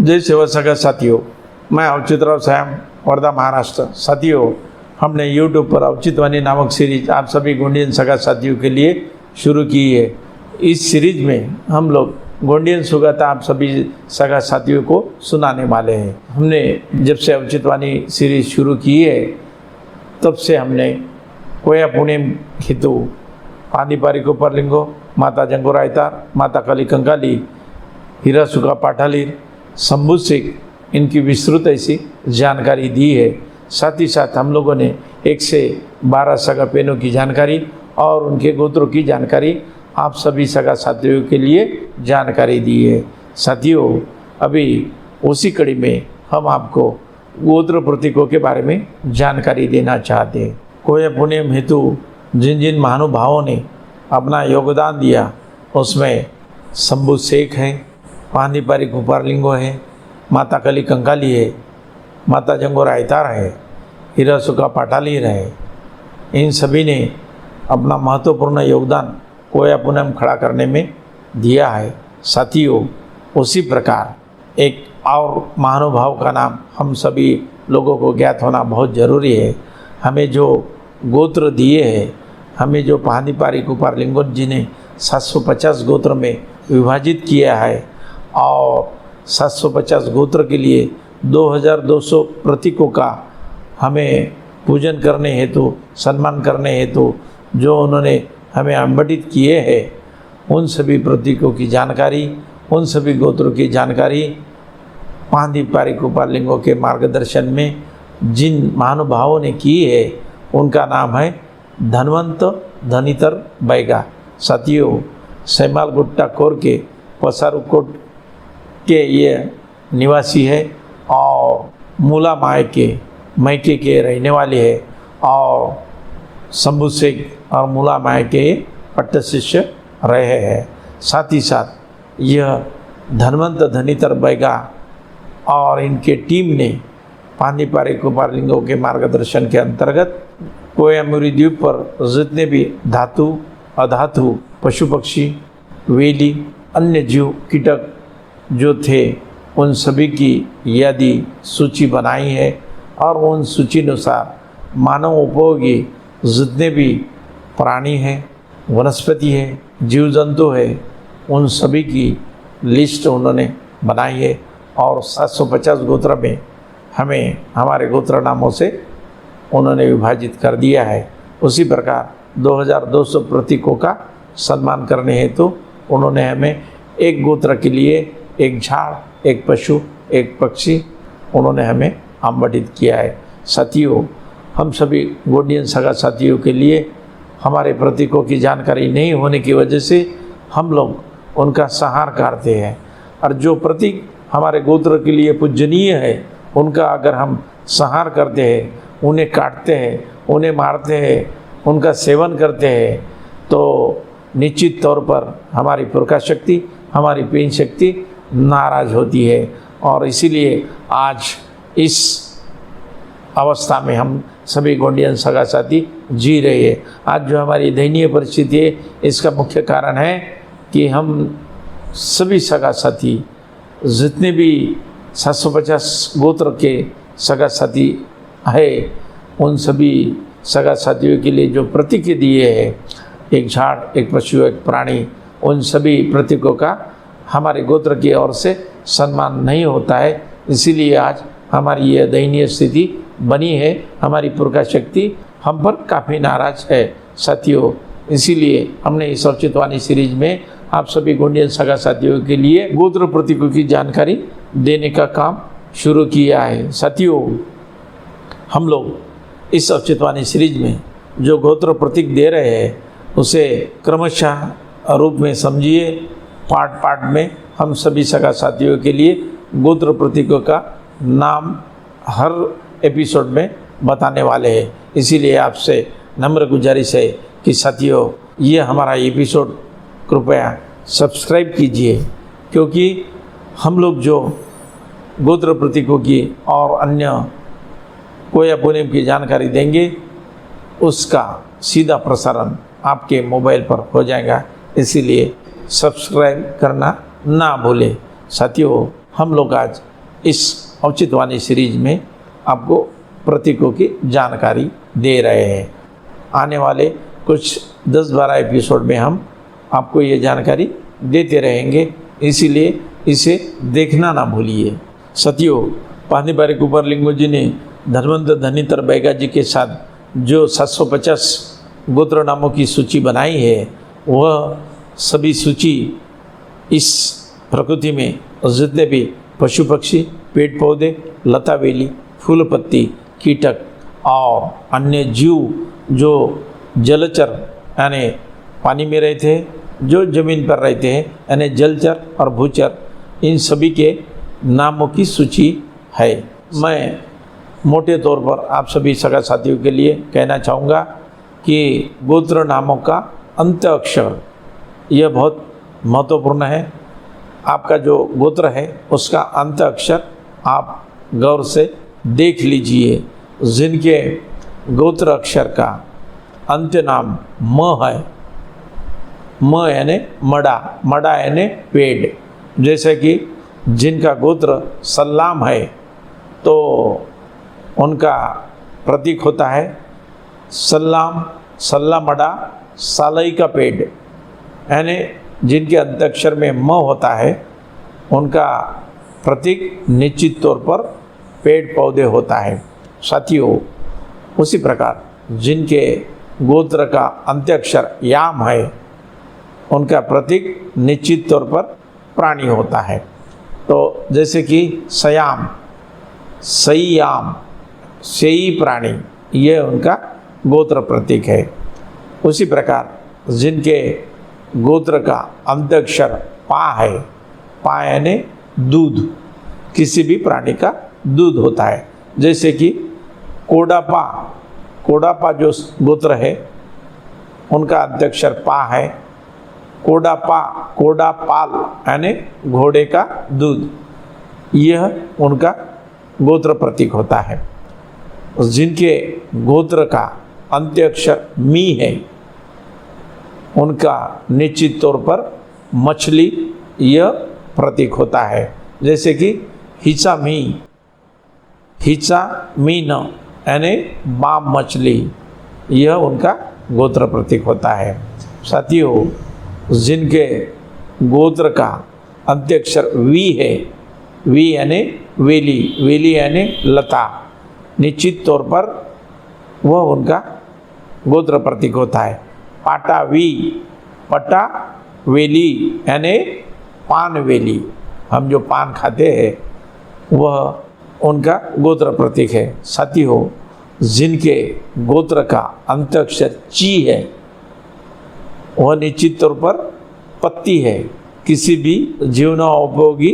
जय सेवा सगा साथियों, मैं अवचितराव सायम, वर्धा, महाराष्ट्र। साथियों, हमने यूट्यूब पर अवचितवाणी नामक सीरीज आप सभी गोंडियन सगा साथियों के लिए शुरू की है। इस सीरीज में हम लोग गोंडियन सुगाता आप सभी सगा साथियों को सुनाने वाले हैं। हमने जब से अवचितवाणी सीरीज शुरू की है तब से हमने कोया पुण्यम हेतु पानीपारी कोपरलिंगो, माता जंगो रायतार, माता काली कंकाली, हीरा सुगा पाठालीर, शंभू सिख, इनकी विस्तृत ऐसी जानकारी दी है। साथ ही साथ हम लोगों ने 1 से 12 सगा पेनों की जानकारी और उनके गोत्रों की जानकारी आप सभी सगा साथियों के लिए जानकारी दी है। साथियों, अभी उसी कड़ी में हम आपको गोत्र प्रतीकों के बारे में जानकारी देना चाहते हैं। कोया पुण्यम हेतु जिन जिन महानुभावों ने अपना योगदान दिया उसमें शंभू शेख है, पानीपारी कोपरलिंगो है, माता काली कंकाली है, माता जंगो रायतार है, हीरा सुगा पाठालीर है। इन सभी ने अपना महत्वपूर्ण योगदान कोया पुण्यम खड़ा करने में दिया है। साथियों, उसी प्रकार एक और महानुभाव का नाम हम सभी लोगों को ज्ञात होना बहुत ज़रूरी है। हमें जो गोत्र दिए हैं, हमें जो पानीपारी कोपरलिंगो जी ने 750 गोत्र में विभाजित किया है और 750 गोत्र के लिए 2200 प्रतीकों का हमें पूजन करने हेतु, सम्मान करने हेतु जो उन्होंने हमें आवंटित किए हैं, उन सभी प्रतीकों की जानकारी, उन सभी गोत्रों की जानकारी पानीपारी कोपरलिंगो के मार्गदर्शन में जिन महानुभावों ने की है उनका नाम है धनवंत धनीतर बैगा। साथियों, सैमाल गुट्टा कोर के पसारुकोट के ये निवासी है और मूला मायके के रहने वाले हैं और शंभू शेख और मूला मायके पट्ट शिष्य रहे हैं। साथ ही साथ यह धनवंत धनीतर बैगा और इनके टीम ने पानीपारी कोपरलिंगो के मार्गदर्शन के अंतर्गत कोयामुरी द्वीप पर जितने भी धातु, अधातु, पशु पक्षी, वेली, अन्य जीव, कीटक जो थे उन सभी की यादी सूची बनाई है और उन सूची अनुसार मानव उपयोगी जितने भी प्राणी हैं, वनस्पति है, जीव जंतु है, उन सभी की लिस्ट उन्होंने बनाई है और 750 गोत्र में हमें हमारे गोत्र नामों से उन्होंने विभाजित कर दिया है। उसी प्रकार 2200 प्रतीकों का सम्मान करने हेतु उन्होंने हमें एक गोत्र के लिए एक झाड़, एक पशु, एक पक्षी उन्होंने हमें आवंटित किया है। साथियों, हम सभी गोंडियन सगा साथियों के लिए हमारे प्रतीकों की जानकारी नहीं होने की वजह से हम लोग उनका संहार करते हैं और जो प्रतीक हमारे गोत्र के लिए पूजनीय है उनका अगर हम संहार करते हैं, उन्हें काटते हैं, उन्हें मारते हैं, उनका सेवन करते हैं तो निश्चित तौर पर हमारी प्रकाश शक्ति, हमारी पेन शक्ति नाराज होती है और इसीलिए आज इस अवस्था में हम सभी गोंडियन सगा साथी जी रहे हैं। आज जो हमारी दयनीय परिस्थिति है इसका मुख्य कारण है कि हम सभी सगा साथी जितने भी 750 गोत्र के सगा साथी है उन सभी सगा साथियों के लिए जो प्रतीक दिए हैं, एक झाड़, एक पशु, एक प्राणी, उन सभी प्रतीकों का हमारे गोत्र की ओर से सम्मान नहीं होता है। इसीलिए आज हमारी यह दयनीय स्थिति बनी है। हमारी पुरखा शक्ति हम पर काफ़ी नाराज है। साथियों, इसीलिए हमने इस अवचितवाणी सीरीज में आप सभी गोंडियन सगा साथियों के लिए गोत्र प्रतीकों की जानकारी देने का काम शुरू किया है। साथियों, हम लोग इस अवचितवाणी सीरीज में जो गोत्र प्रतीक दे रहे हैं उसे क्रमशः रूप में समझिए। पार्ट में हम सभी सगा साथियों के लिए गोत्र प्रतीकों का नाम हर एपिसोड में बताने वाले हैं। इसीलिए आपसे नम्र गुजारिश है कि साथियों, ये हमारा एपिसोड कृपया सब्सक्राइब कीजिए, क्योंकि हम लोग जो गोत्र प्रतीकों की और अन्य कोया पुण्यम की जानकारी देंगे उसका सीधा प्रसारण आपके मोबाइल पर हो जाएगा। इसीलिए सब्सक्राइब करना ना भूलें। साथियों, हम लोग आज इस औचित्यवाणी सीरीज में आपको प्रतीकों की जानकारी दे रहे हैं। आने वाले कुछ 10-12 एपिसोड में हम आपको ये जानकारी देते रहेंगे, इसीलिए इसे देखना ना भूलिए। साथियों, पांडिबारी कुपरलिंगो जी ने धनवंत धनीतर बैगा जी के साथ जो 750 गोत्र नामों की सूची बनाई है, वह सभी सूची इस प्रकृति में जितने भी पशु पक्षी, पेड़ पौधे, लता वेली, फूल पत्ती, कीटक और अन्य जीव जो जलचर यानी पानी में रहते हैं, जो जमीन पर रहते हैं यानी जलचर और भूचर, इन सभी के नामों की सूची है। मैं मोटे तौर पर आप सभी सगा साथियों के लिए कहना चाहूँगा कि गोत्र नामों का अंत्य अक्षर यह बहुत महत्वपूर्ण है। आपका जो गोत्र है उसका अंत्य अक्षर आप गौर से देख लीजिए। जिनके गोत्र अक्षर का अंत्य नाम म है, म यानी मड़ा, मड़ा यानी पेड़, जैसे कि जिनका गोत्र सल्लाम है तो उनका प्रतीक होता है सल्लाम, सल्ला मड़ा, सालई का पेड़, यानी जिनके अंत्याक्षर में म होता है उनका प्रतीक निश्चित तौर पर पेड़ पौधे होता है। साथियों, उसी प्रकार जिनके गोत्र का अंत्याक्षर याम है उनका प्रतीक निश्चित तौर पर प्राणी होता है। तो जैसे कि सयाम, सईयाम, सेई प्राणी, ये उनका गोत्र प्रतीक है। उसी प्रकार जिनके गोत्र का अंत्याक्षर पा है, पा यानी दूध, किसी भी प्राणी का दूध होता है, जैसे कि कोडापा, कोडापा जो गोत्र है उनका अंत्याक्षर पा है। कोडापा, कोडापाल यानी घोड़े का दूध, यह उनका गोत्र प्रतीक होता है। जिनके गोत्र का अंत्याक्षर मी है उनका निश्चित तौर पर मछली यह प्रतीक होता है, जैसे कि हिचा मी, हिचा मीन यानी बाम मछली, यह उनका गोत्र प्रतीक होता है। साथियों, जिनके गोत्र का अंत्याक्षर वी है, वी यानी वेली, वेली यानी लता, निश्चित तौर पर वह उनका गोत्र प्रतीक होता है। पाटा वी, पटा वेली यानी पान वेली, हम जो पान खाते हैं वह उनका गोत्र प्रतीक है। साथियों, जिनके गोत्र का अंत्याक्षर ची है वह निश्चित तौर पर पत्ती है, किसी भी जीवनोपयोगी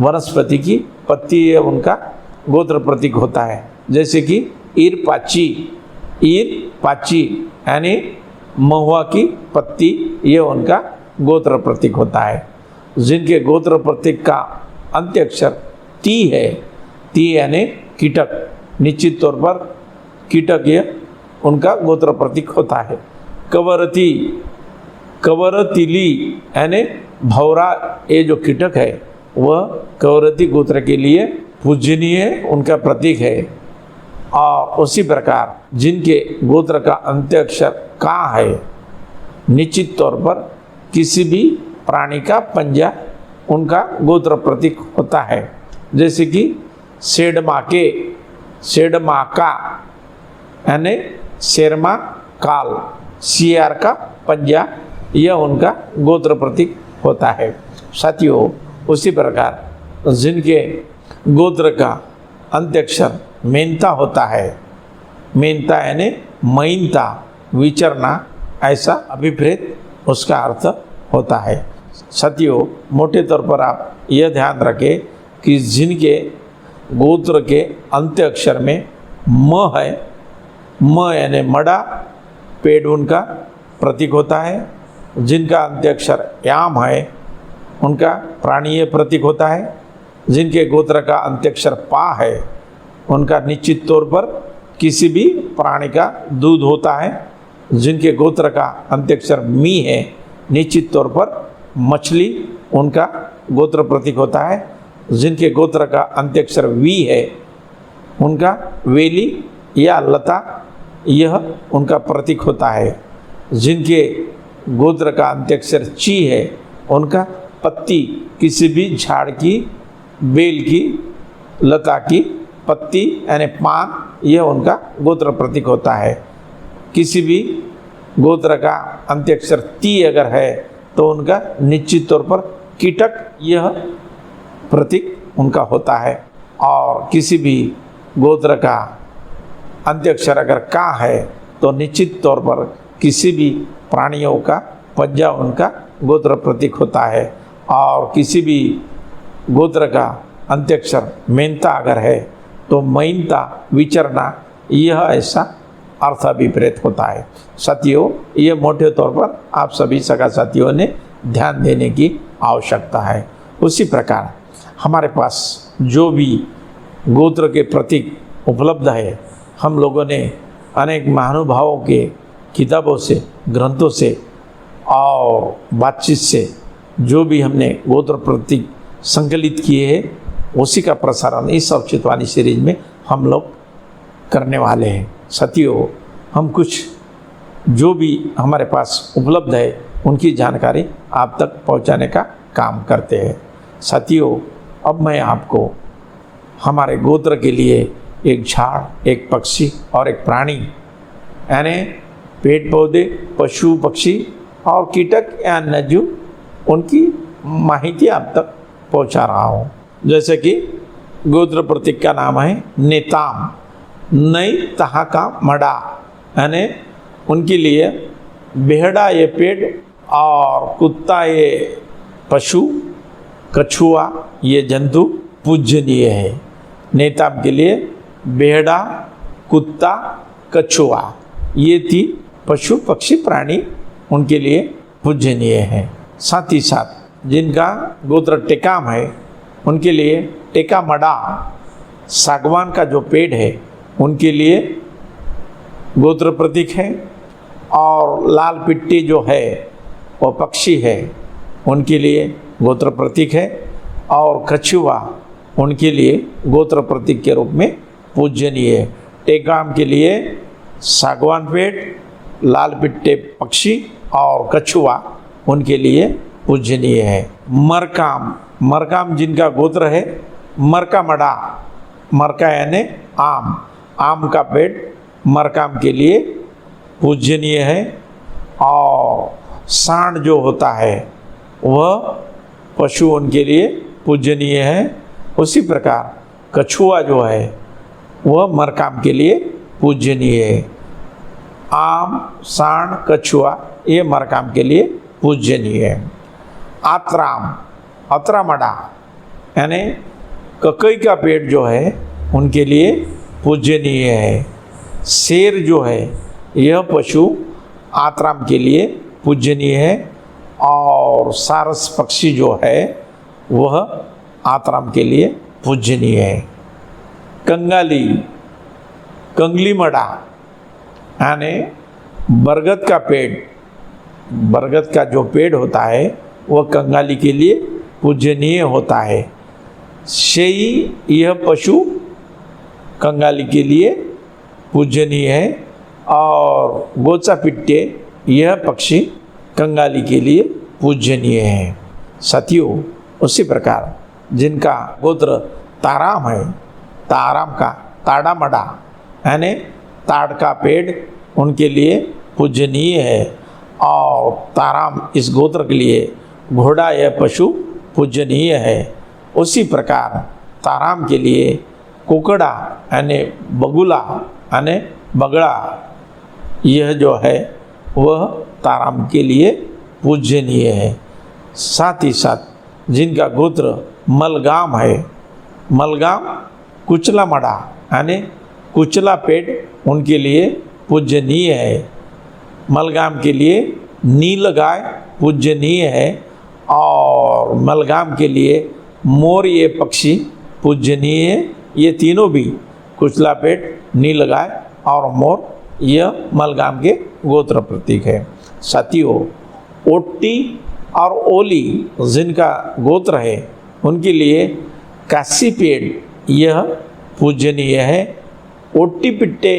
वनस्पति की पत्ती यह उनका गोत्र प्रतीक होता है, जैसे कि ईर पाची, ईर पाची यानी महुआ की पत्ती, यह उनका गोत्र प्रतीक होता है। जिनके गोत्र प्रतीक का अंत्याक्षर ती है, ती यानी कीटक, निश्चित तौर पर कीटक यह उनका गोत्र प्रतीक होता है। कवरती, कवरतिली यानी भौरा, ये जो कीटक है वह कवरती गोत्र के लिए पूजनीय उनका प्रतीक है। और उसी प्रकार जिनके गोत्र का अंत्याक्षर का है, निश्चित तौर पर किसी भी प्राणी का पंजा उनका गोत्र प्रतीक होता है, जैसे कि सेडमाके, सेडमाका यानी शेरमा काल, सियार का पंजा, यह उनका गोत्र प्रतीक होता है। साथियों, उसी प्रकार जिनके गोत्र का अंत्याक्षर मेनता होता है, मेनता यानी महीनता, विचरना, ऐसा अभिप्रेत उसका अर्थ होता है। साथियों, मोटे तौर पर आप यह ध्यान रखें कि जिनके गोत्र के अंत्याक्षर में म है, म यानी मड़ा, पेड़ उनका प्रतीक होता है। जिनका अंत्याक्षर याम है उनका प्राणीय प्रतीक होता है। जिनके गोत्र का अंत्याक्षर पा है उनका निश्चित तौर पर किसी भी प्राणी का दूध होता है। जिनके गोत्र का अंत्याक्षर मी है, निश्चित तौर पर मछली उनका गोत्र प्रतीक होता है। जिनके गोत्र का अंत्याक्षर वी है उनका वेली या लता यह उनका प्रतीक होता है। जिनके गोत्र का अंत्याक्षर ची है उनका पत्ती किसी भी झाड़ की, बेल की, लता की पत्ती यानी पान यह उनका गोत्र प्रतीक होता है। किसी भी गोत्र का अंत्याक्षर ती अगर है तो उनका निश्चित तौर पर कीटक यह प्रतीक उनका होता है। और किसी भी गोत्र का अंत्याक्षर अगर का है तो निश्चित तौर पर किसी भी प्राणियों का पंजा उनका गोत्र प्रतीक होता है। और किसी भी गोत्र का अंत्याक्षर मेंता अगर है तो मैनता विचरना यह ऐसा अर्थ अभिप्रेत होता है। साथियों, ये मोटे तौर पर आप सभी सगा साथियों ने ध्यान देने की आवश्यकता है। उसी प्रकार हमारे पास जो भी गोत्र के प्रतीक उपलब्ध है, हम लोगों ने अनेक महानुभावों के किताबों से, ग्रंथों से और बातचीत से जो भी हमने गोत्र प्रतीक संकलित किए हैं उसी का प्रसारण इस अवचितवाणी सीरीज में हम लोग करने वाले हैं। साथियों, हम कुछ जो भी हमारे पास उपलब्ध है उनकी जानकारी आप तक पहुंचाने का काम करते हैं। साथियों, अब मैं आपको हमारे गोत्र के लिए एक झाड़, एक पक्षी और एक प्राणी यानी पेड़ पौधे, पशु पक्षी और कीटक या नजू उनकी माहिती आप तक पहुंचा रहा हूँ। जैसे कि गोत्र प्रतीक का नाम है नेताम, नई तहा का मड़ा यानी उनके लिए बेहड़ा ये पेड़ और कुत्ता ये पशु, कछुआ ये जंतु पूजनीय है। नेताम के लिए बेहड़ा, कुत्ता, कछुआ ये 3 पशु पक्षी प्राणी उनके लिए पूजनीय हैं। साथ ही साथ जिनका गोत्र टेकाम है उनके लिए टेका मड़ा, सागवान का जो पेड़ है उनके लिए गोत्र प्रतीक है। और लाल पिट्टी जो है वो पक्षी है उनके लिए गोत्र प्रतीक है। और कछुआ उनके लिए गोत्र प्रतीक के रूप में पूजनीय है। टेकाम के लिए सागवान पेड़, लाल पिट्टे पक्षी और कछुआ उनके लिए पूजनीय है। मरकाम, मरकाम जिनका गोत्र है मरका मड़ा, मरका यानी आम, आम का पेड़ मरकाम के लिए पूजनीय है। और सांड जो होता है वह पशु उनके लिए पूजनीय है। उसी प्रकार कछुआ जो है वह मरकाम के लिए पूजनीय है। आम, सांड, कछुआ ये मरकाम के लिए पूजनीय है। आत्राम, अतरामड़ा यानी ककई का पेड़ जो है उनके लिए पूजनीय है। शेर जो है यह पशु आत्राम के लिए पूजनीय है। और सारस पक्षी जो है वह आत्राम के लिए पूजनीय है। कंगाली, कंगली मड़ा यानी बरगद का पेड़, बरगद का जो पेड़ होता है वह कंगाली के लिए पूजनीय होता है। शेई यह पशु कंगाली के लिए पूजनीय है। और गोचा पिट्टे यह पक्षी कंगाली के लिए पूजनीय है। साथियों, उसी प्रकार जिनका गोत्र ताराम है, ताराम का ताड़ा मड़ा यानी ताड़ का पेड़ उनके लिए पूजनीय है। और ताराम इस गोत्र के लिए घोड़ा यह पशु पूजनीय है। उसी प्रकार ताराम के लिए कुकड़ा यानी बगुला यानी बगड़ा यह जो है वह ताराम के लिए पूजनीय है। साथ ही साथ जिनका गोत्र मलगाम है, मलगाम कुचला मड़ा यानी कुचला पेड़ उनके लिए पूजनीय है। मलगाम के लिए नील गाय पूजनीय है। और मलगाम के लिए मोर ये पक्षी पूजनीय है। ये तीनों भी कुचला पेड़, नील गाय और मोर यह मलगाम के गोत्र प्रतीक है। साथियों, ओट्टी और ओली जिनका गोत्र है उनके लिए काशीपेड़ यह पूजनीय है। ओट्टीपिट्टे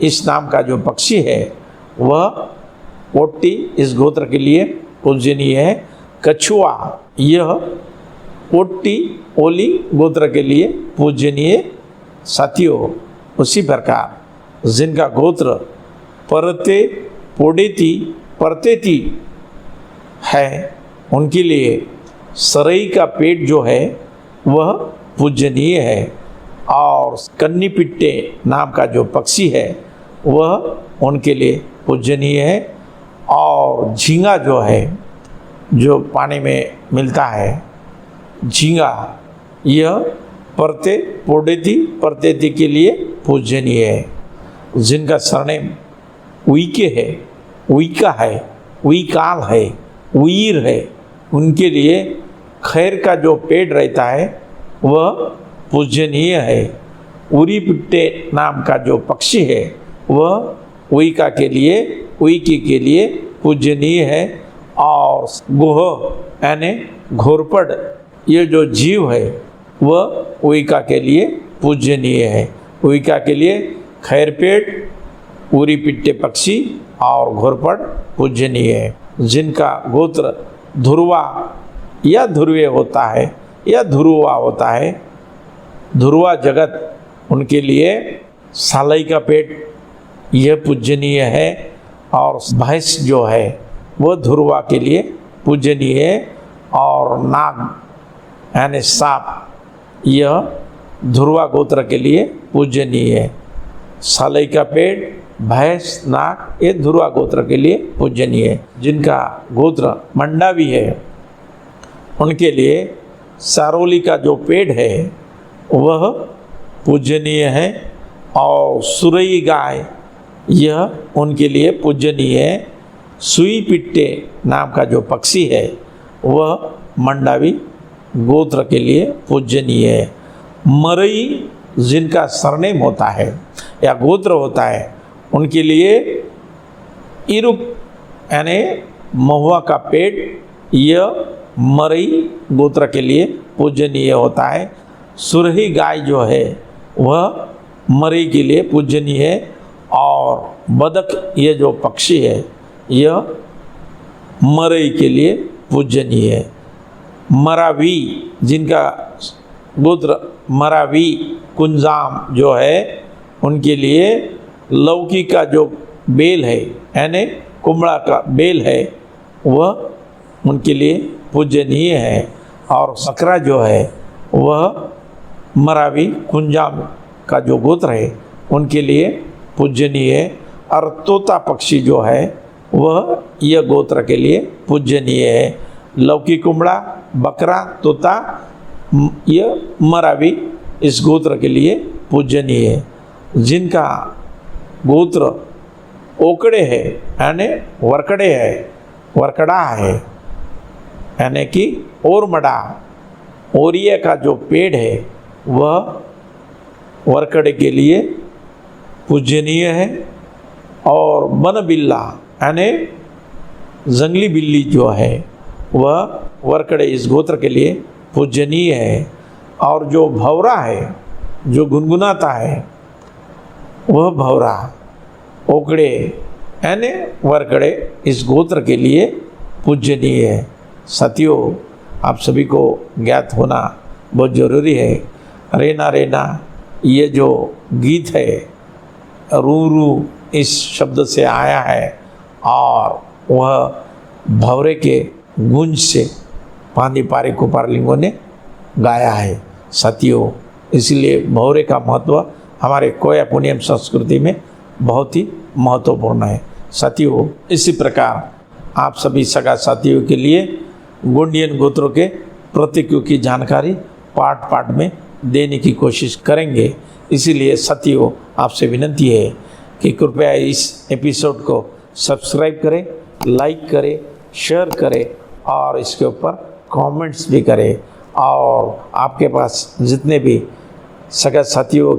इस नाम का जो पक्षी है वह ओट्टी इस गोत्र के लिए पूजनीय है। कछुआ यह ओट्टी ओली गोत्र के लिए पूजनीय। साथियों, उसी प्रकार जिनका गोत्र परते पोडेती परतेती है उनके लिए सरई का पेट जो है वह पूजनीय है। और कन्नीपिट्टे नाम का जो पक्षी है वह उनके लिए पूजनीय है। और झींगा जो है, जो पानी में मिलता है, झींगा यह परते पोडेती परतेती के लिए पूजनीय है। जिनका सरनेम उइके है, उइका है, उइकाल है, उईर है, उनके लिए खैर का जो पेड़ रहता है वह पूजनीय है। उरीपिट्टे नाम का जो पक्षी है वह उइका के लिए उइकी के लिए पूजनीय है। और गोह यानी घोरपड़ ये जो जीव है वह उइका के लिए पूजनीय है। उइका के लिए खैरपेट, उरीपिट्टे पक्षी और घोरपड़ पूजनीय है। जिनका गोत्र ध्रुवा या ध्रुवे होता है या ध्रुवा होता है, ध्रुवा जगत उनके लिए सालई का पेट यह पूजनीय है। और भैंस जो है वह ध्रुवा के लिए पूजनीय है। और नाग यानी सांप यह ध्रुवा गोत्र के लिए पूजनीय है। सालई का पेट, भैंस, नाग ये ध्रुवा गोत्र के लिए पूजनीय है। जिनका गोत्र मंडावी है उनके लिए सारोली का जो पेड़ है वह पूजनीय है। और सुरई गाय यह उनके लिए पूजनीय है। सुई पिट्टे नाम का जो पक्षी है वह मंडावी गोत्र के लिए पूजनीय है। मरई जिनका सरनेम होता है या गोत्र होता है उनके लिए इरुक यानी महुआ का पेट यह मरई गोत्र के लिए पूजनीय होता है। सुरही गाय जो है वह मरई के लिए पूजनीय है। और बदक ये जो पक्षी है यह मरई के लिए पूजनीय है। मरावी जिनका गोत्र मरावी कुंजाम जो है उनके लिए लौकी का जो बेल है यानी कुमड़ा का बेल है वह उनके लिए पूजनीय है। और सकरा जो है वह मरावी कुंजाम का जो गोत्र है उनके लिए पूजनीय है। और तोता पक्षी जो है वह यह गोत्र के लिए पूजनीय है। लौकी कुमड़ा, बकरा, तोता यह मरावी इस गोत्र के लिए पूजनीय है। जिनका गोत्र ओकड़े है यानी वरकड़े है, वरकड़ा है यानी कि ओरमड़ा, ओरिया का जो पेड़ है वह वरकड़े के लिए पूजनीय है। और बन बिल्ला यानी जंगली बिल्ली जो है वह वरकड़े इस गोत्र के लिए पूजनीय है। और जो भौरा है, जो गुनगुनाता है, वह भौरा ओकड़े यानी वरकड़े इस गोत्र के लिए पूजनीय है। साथियों, आप सभी को ज्ञात होना बहुत ज़रूरी है। रेना रेना ये जो गीत है रू रू इस शब्द से आया है और वह भौरे के गूंज से पांदी पारी कुपारलिंगों ने गाया है। साथियों, इसलिए भौरे का महत्व हमारे कोया पुनियम संस्कृति में बहुत ही महत्वपूर्ण है। साथियों, इसी प्रकार आप सभी सगा साथियों के लिए गोंडियन गोत्रों के प्रतीकों की जानकारी पार्ट पार्ट में देने की कोशिश करेंगे। इसीलिए साथियों, आपसे विनती है कि कृपया इस एपिसोड को सब्सक्राइब करें, लाइक करें, शेयर करें और इसके ऊपर कमेंट्स भी करें। और आपके पास जितने भी सगा साथियों